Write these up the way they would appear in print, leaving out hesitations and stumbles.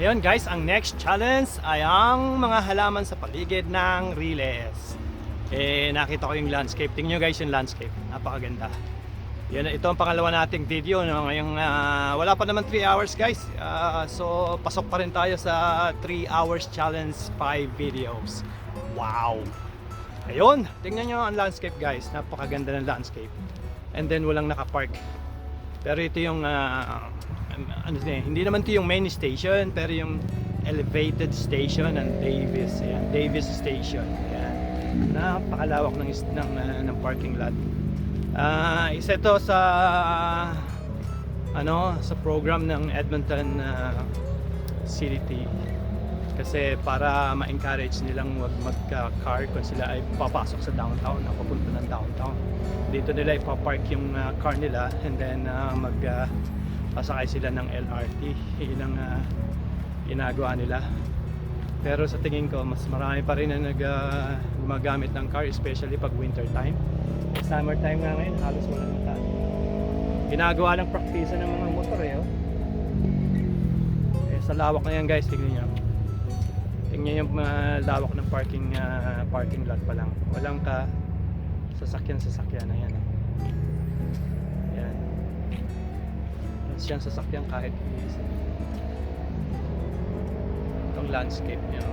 Ngayon guys, ang next challenge ay ang mga halaman sa paligid ng Riles. Nakita ko yung landscape. Tingnan nyo guys yung landscape. Napakaganda. Ito ang pangalawa nating video. No? Ngayong, wala pa naman 3 hours guys. So pasok pa rin tayo sa 3 hours challenge 5 videos. Wow! Ayun, tingnan nyo ang landscape guys. Napakaganda ng landscape. And then walang nakapark. Pero ito yung hindi naman ito yung main station, pero yung elevated station ng Davis. Ayan, Davis Station. Ayan. Napakalawak ng parking lot. Isa ito sa sa program ng Edmonton City, kasi para ma-encourage nilang wag magka-car kung sila ay papasok sa downtown o papunta ng downtown. Dito nila ipapark yung car nila, and then pasakay sila ng LRT. Yun ang ginagawa nila. Pero sa tingin ko mas marami pa rin na gumagamit ng car, especially pag winter time. Summer time nga ngayon, halos wala nang tao. Ginagawa lang praktisa ng mga motor sa lawak na yan guys, tingnan nyo. Tingnan yung lawak ng parking lot pa lang. Walang sasakyan na yan. Yan. Siyang sasakyan kahit isa. Itong landscape nyo.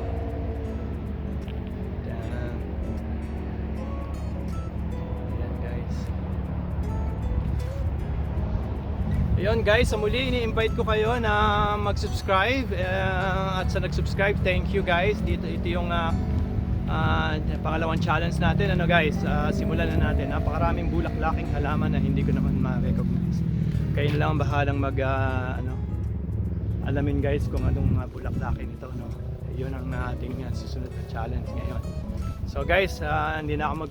Ayun guys, sa muli ini-invite ko kayo na mag-subscribe, at sa nag-subscribe, thank you guys. Ito yung pangalawang challenge natin. Guys, simulan na natin. Napakaraming bulaklaking halaman na hindi ko naman ma-recognize. Kayo na lang bahalang alamin guys kung anong bulaklakin ito, no? Yun ang ating susunod na challenge ngayon. So guys, hindi na ako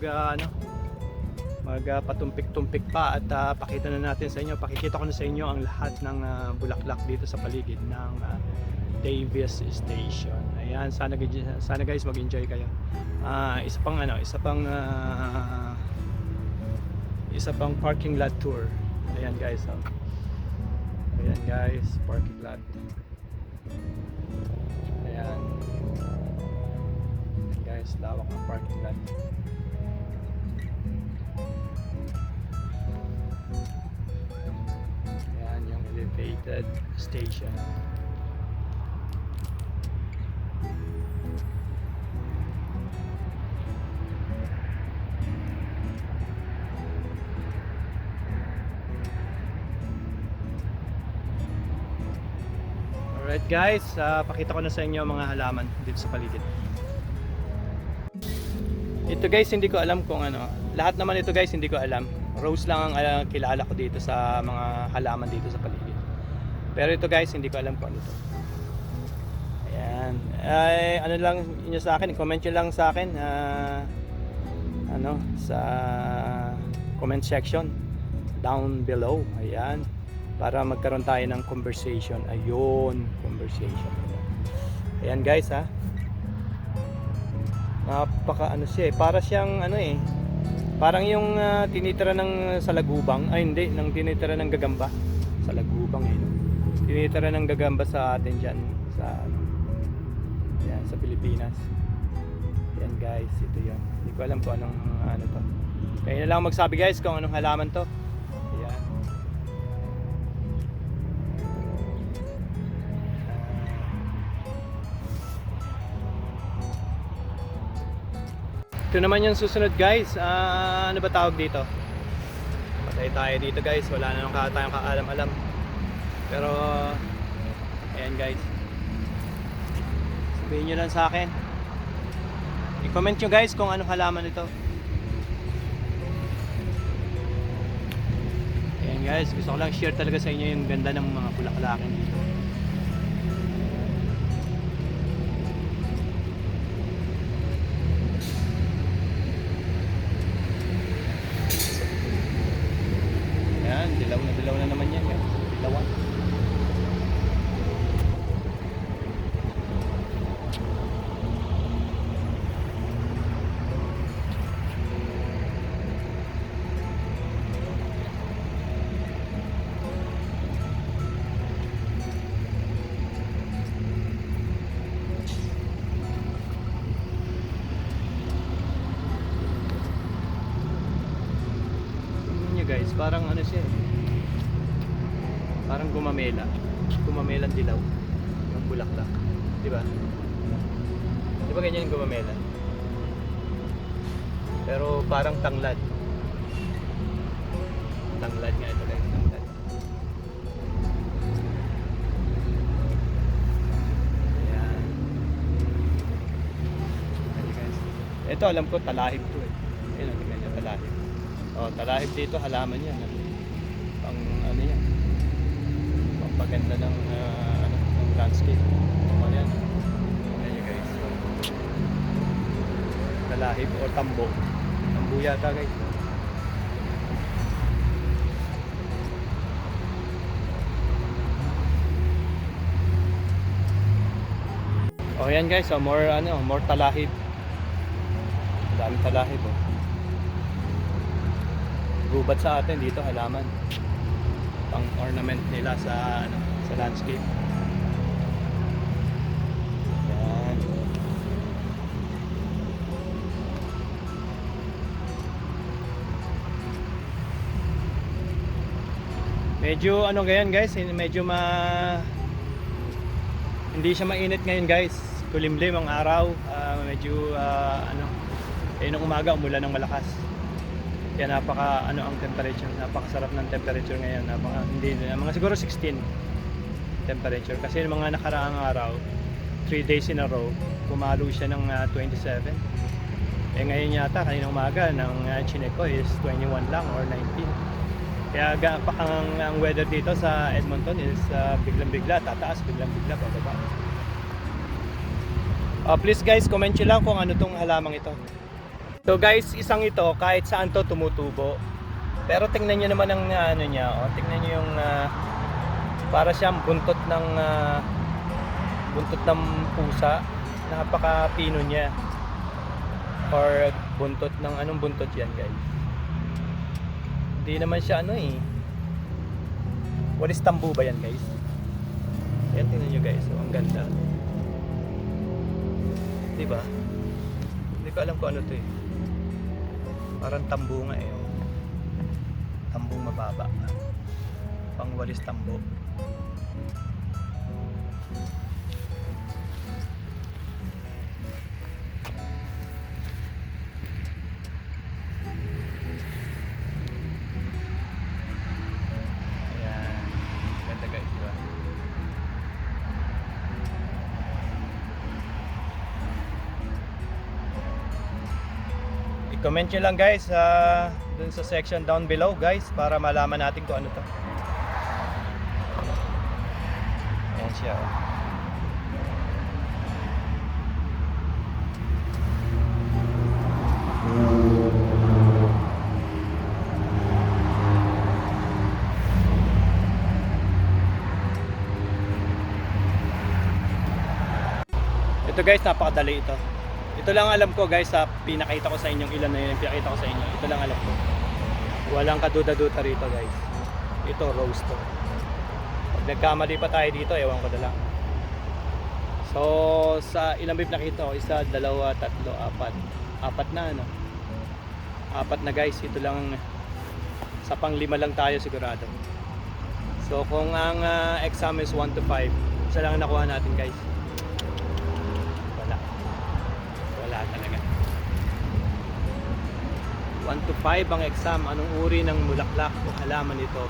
magpatumpik-tumpik pa, at pakita na natin sa inyo, pakikita ko na sa inyo ang lahat ng bulaklak dito sa paligid ng Davis Station. Ayan, sana guys mag-enjoy kayo. Isa pang parking lot tour. Ayan guys, ayan guys, parking lot. Ayan guys, lawak ng parking lot. Elevated station. Alright guys, pakita ko na sa inyo mga halaman dito sa paligid. Ito guys, hindi ko alam kung lahat naman ito guys, hindi ko alam. Rose lang ang kilala ko dito sa mga halaman dito sa paligid. Pero ito guys, hindi ko alam kung ano ito. Ayan. Ay, lang inyo sa akin, comment nyo lang sa akin sa comment section down below. Ayan. Para magkaroon tayo ng conversation. Ayun, conversation. Ayan guys, napaka para siyang parang yung tinitira ng salagubang, hindi, ng tinitira ng gagamba. Salagubang tinitira ng gagamba sa atin dyan sa Pilipinas. Yan guys, ito yun. Hindi ko alam kung anong to. Kaya na lang magsabi guys kung anong halaman to. Ayan. Ito naman yung susunod guys. Ano ba tawag dito? Patay tayo dito guys. Wala na nang tayong kaalam-alam. Pero ayan guys, sabihin nyo lang sa akin, i-comment nyo guys kung anong halaman ito. Ayan guys, gusto ko lang share talaga sa inyo yung ganda ng mga bulaklakin dito. Ayan, dilaw na naman yan guys. Dilawan. parang ano siya eh. Parang gumamela. Gumamelang dilaw. Yung bulaklak. Di ba? Di ba ganyan yung gumamela? Pero parang tanglad. Tanglad nga ito guys. Tanglad. Ayan. Ayan guys. Ito alam ko talahib to eh. Ayan, tingnan niya talahib. Oh, talahib dito halaman yan. Pang ano yan. Paganda ng ng landscape. Ano yan? Ayan guys. Talahib o tambo. Tambo yata guys. Oh yan guys, so more more talahib. Daming talahib oh. Gubat sa atin dito halaman. Pang ornament nila sa sa landscape. Yan. Medyo ganyan guys, medyo hindi siya mainit ngayon guys. Kulimlim ang araw, medyo nung umaga umulan ng malakas. Kaya napaka ang temperature, napakasarap ng temperature ngayon. Mga siguro 16 temperature kasi yung mga nakaraang araw 3 days in a row pumalo siya ng 27. Ngayon yata kanina umaga ng chinek ko is 21 lang or 19. Kaya ang weather dito sa Edmonton is biglang-bigla tataas, biglang-bigla bababa. Please guys, comment nyo lang kung ano tong halamang ito. So guys, isang ito kahit saan to tumutubo. Pero tingnan niyo naman ang niya, tingnan niyo yung para siyang buntot ng pusa. Napaka-pino niya. Or buntot ng anong buntot 'yan, guys? Hindi naman siya What is tambo ba yan, guys? Yan, tingnan niyo guys, ang ganda. 'Di ba? Hindi ko alam kung ano 'to eh. Parang tambo nga eh. Tambong mababa. Pangwalis tambo. Ayan. Ganda guys, diba? I-comment nyo lang guys dun sa section down below guys para malaman natin kung ano to. Ayan siya oh. Ito guys, napakadali ito. Ito lang alam ko guys, pinakita ko sa inyo ilan na yun, pinakita ko sa inyo. Ito lang alam ko. Walang kaduda-duda rito guys. Ito rose to. Pag nagkamali pa tayo dito, ewan ko na lang. So sa ilang beef nakita ko, isa, dalawa, tatlo, apat. Apat na Apat na guys, ito lang. Sa pang-5 lang tayo sigurado. So kung ang exam is 1 to 5, isa lang nakuha natin guys. Wala talaga. 1 to 5 ang exam. Anong uri ng bulaklak o halaman ito?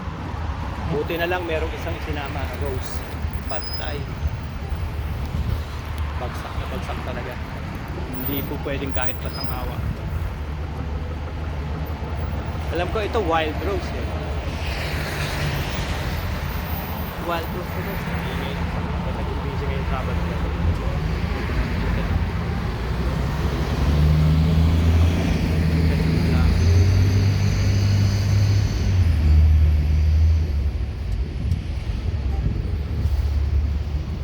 Buti na lang merong isang isinama, rose. Patay. Bagsak na bagsak talaga. Hindi po pwedeng kahit pasang-awa. Alam ko ito wild rose eh. Wild rose ito. Nag-busy ngayon Sabado.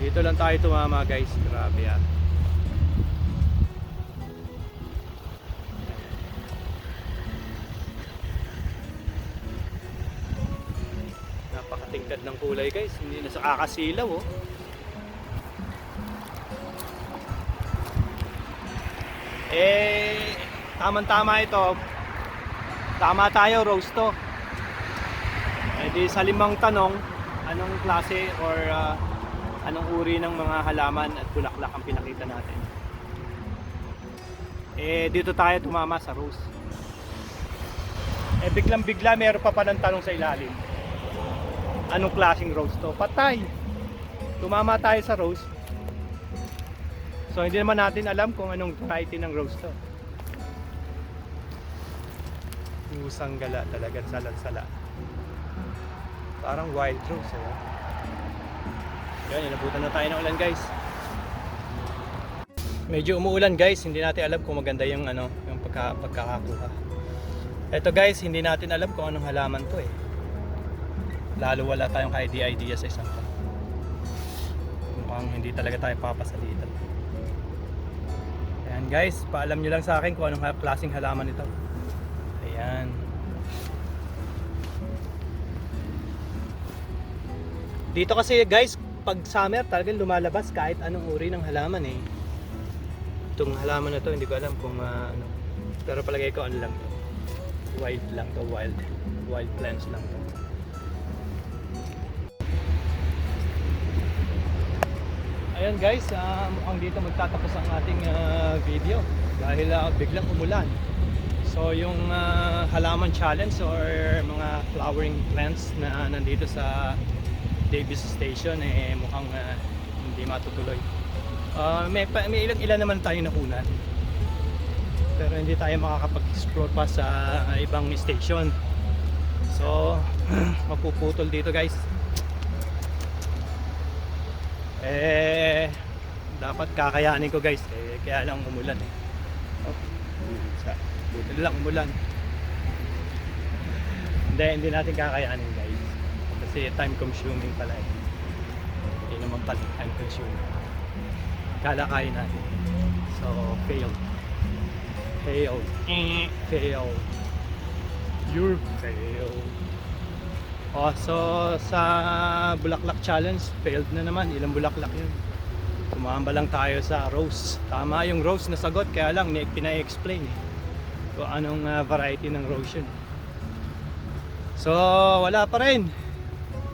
Dito lang tayo tumama guys, grabe ah. Napakatingkad ng kulay guys, hindi na sa kakasilaw oh. Tamang-tama ito. Tama tayo, rose to. Di sa 5 tanong, anong klase or anong uri ng mga halaman at bulaklak ang pinakita natin. Dito tayo tumama sa rose. Biglang bigla meron pa ng tanong sa ilalim. Anong klaseng rose to? Patay! Tumama tayo sa rose. So hindi naman natin alam kung anong variety ng rose to. Pusang gala talaga, salat-sala. Parang wild rose. Yan, inabutan na tayo ng ulan guys. Medyo umuulan guys, hindi natin alam kung maganda yung yung pagkakakuha. Ito guys, hindi natin alam kung anong halaman to Lalo wala tayong idea sa isang to. Mukhang hindi talaga tayo papasalitan. Ayan guys, paalam nyo lang sa akin kung anong klaseng halaman ito. Ayan. Dito kasi guys, pag summer talagang lumalabas kahit anong uri ng halaman Itong halaman na to, hindi ko alam kung ano. Pero palagay ko ano lang to. Wild lang to, wild plants lang to. Ayan guys, mukhang dito magtatapos ang ating video dahil biglang umulan. So yung halaman challenge or mga flowering plants na nandito sa Davis Station mukhang hindi matutuloy. May ilan naman tayo nakunan. Pero hindi tayo makakapag-explore pa sa ibang station. So mapuputol dito guys. Dapat kakayanin ko guys. Kaya lang umulan buti lang umulan. Hindi natin kakayanin guys. Kasi time consuming pala Hindi naman pala time consuming. Kala kaya natin. So failed. Fail. You're failed. So sa bulaklak challenge, failed na naman. Ilang bulaklak yun? Tumamba lang tayo sa rose. Tama yung rose na sagot, kaya lang pina-explain kung anong variety ng rose yun. So wala pa rin.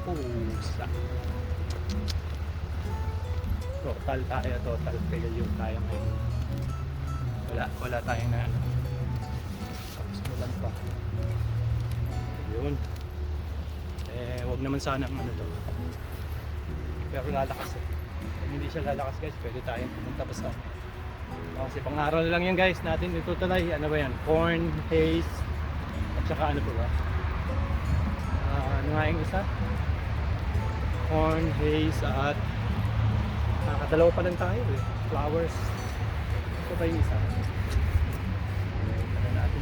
Pusa. Total failure tayo ngayon. Wala tayong na tapos ulan pa. Yun. Wag naman sana ang to. Pero lalakas Kung hindi siya lalakas guys, pwede tayong pumunta pa sa kasi pang-araw na lang yan guys natin itutuloy. Ano ba yan? Corn, haze, at saka ano po ba? Ano nga yung isa? Corn, haze, at nakakadalawa pa lang tayo flowers. Ito pa yung isa. Ano natin?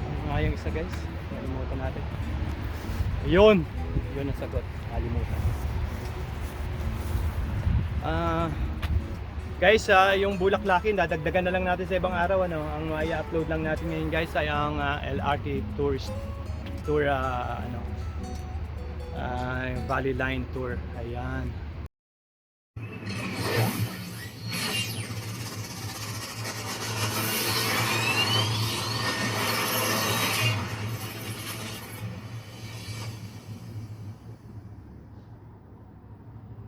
Ano nga yung isa guys? Nalimutan natin. Yun ang sagot. Nalimutan. Guys, yung bulaklakin dadagdagan na lang natin sa ibang araw ang i-upload lang natin ngayon guys ay ang LRT tour Valley Line Tour. Ayan.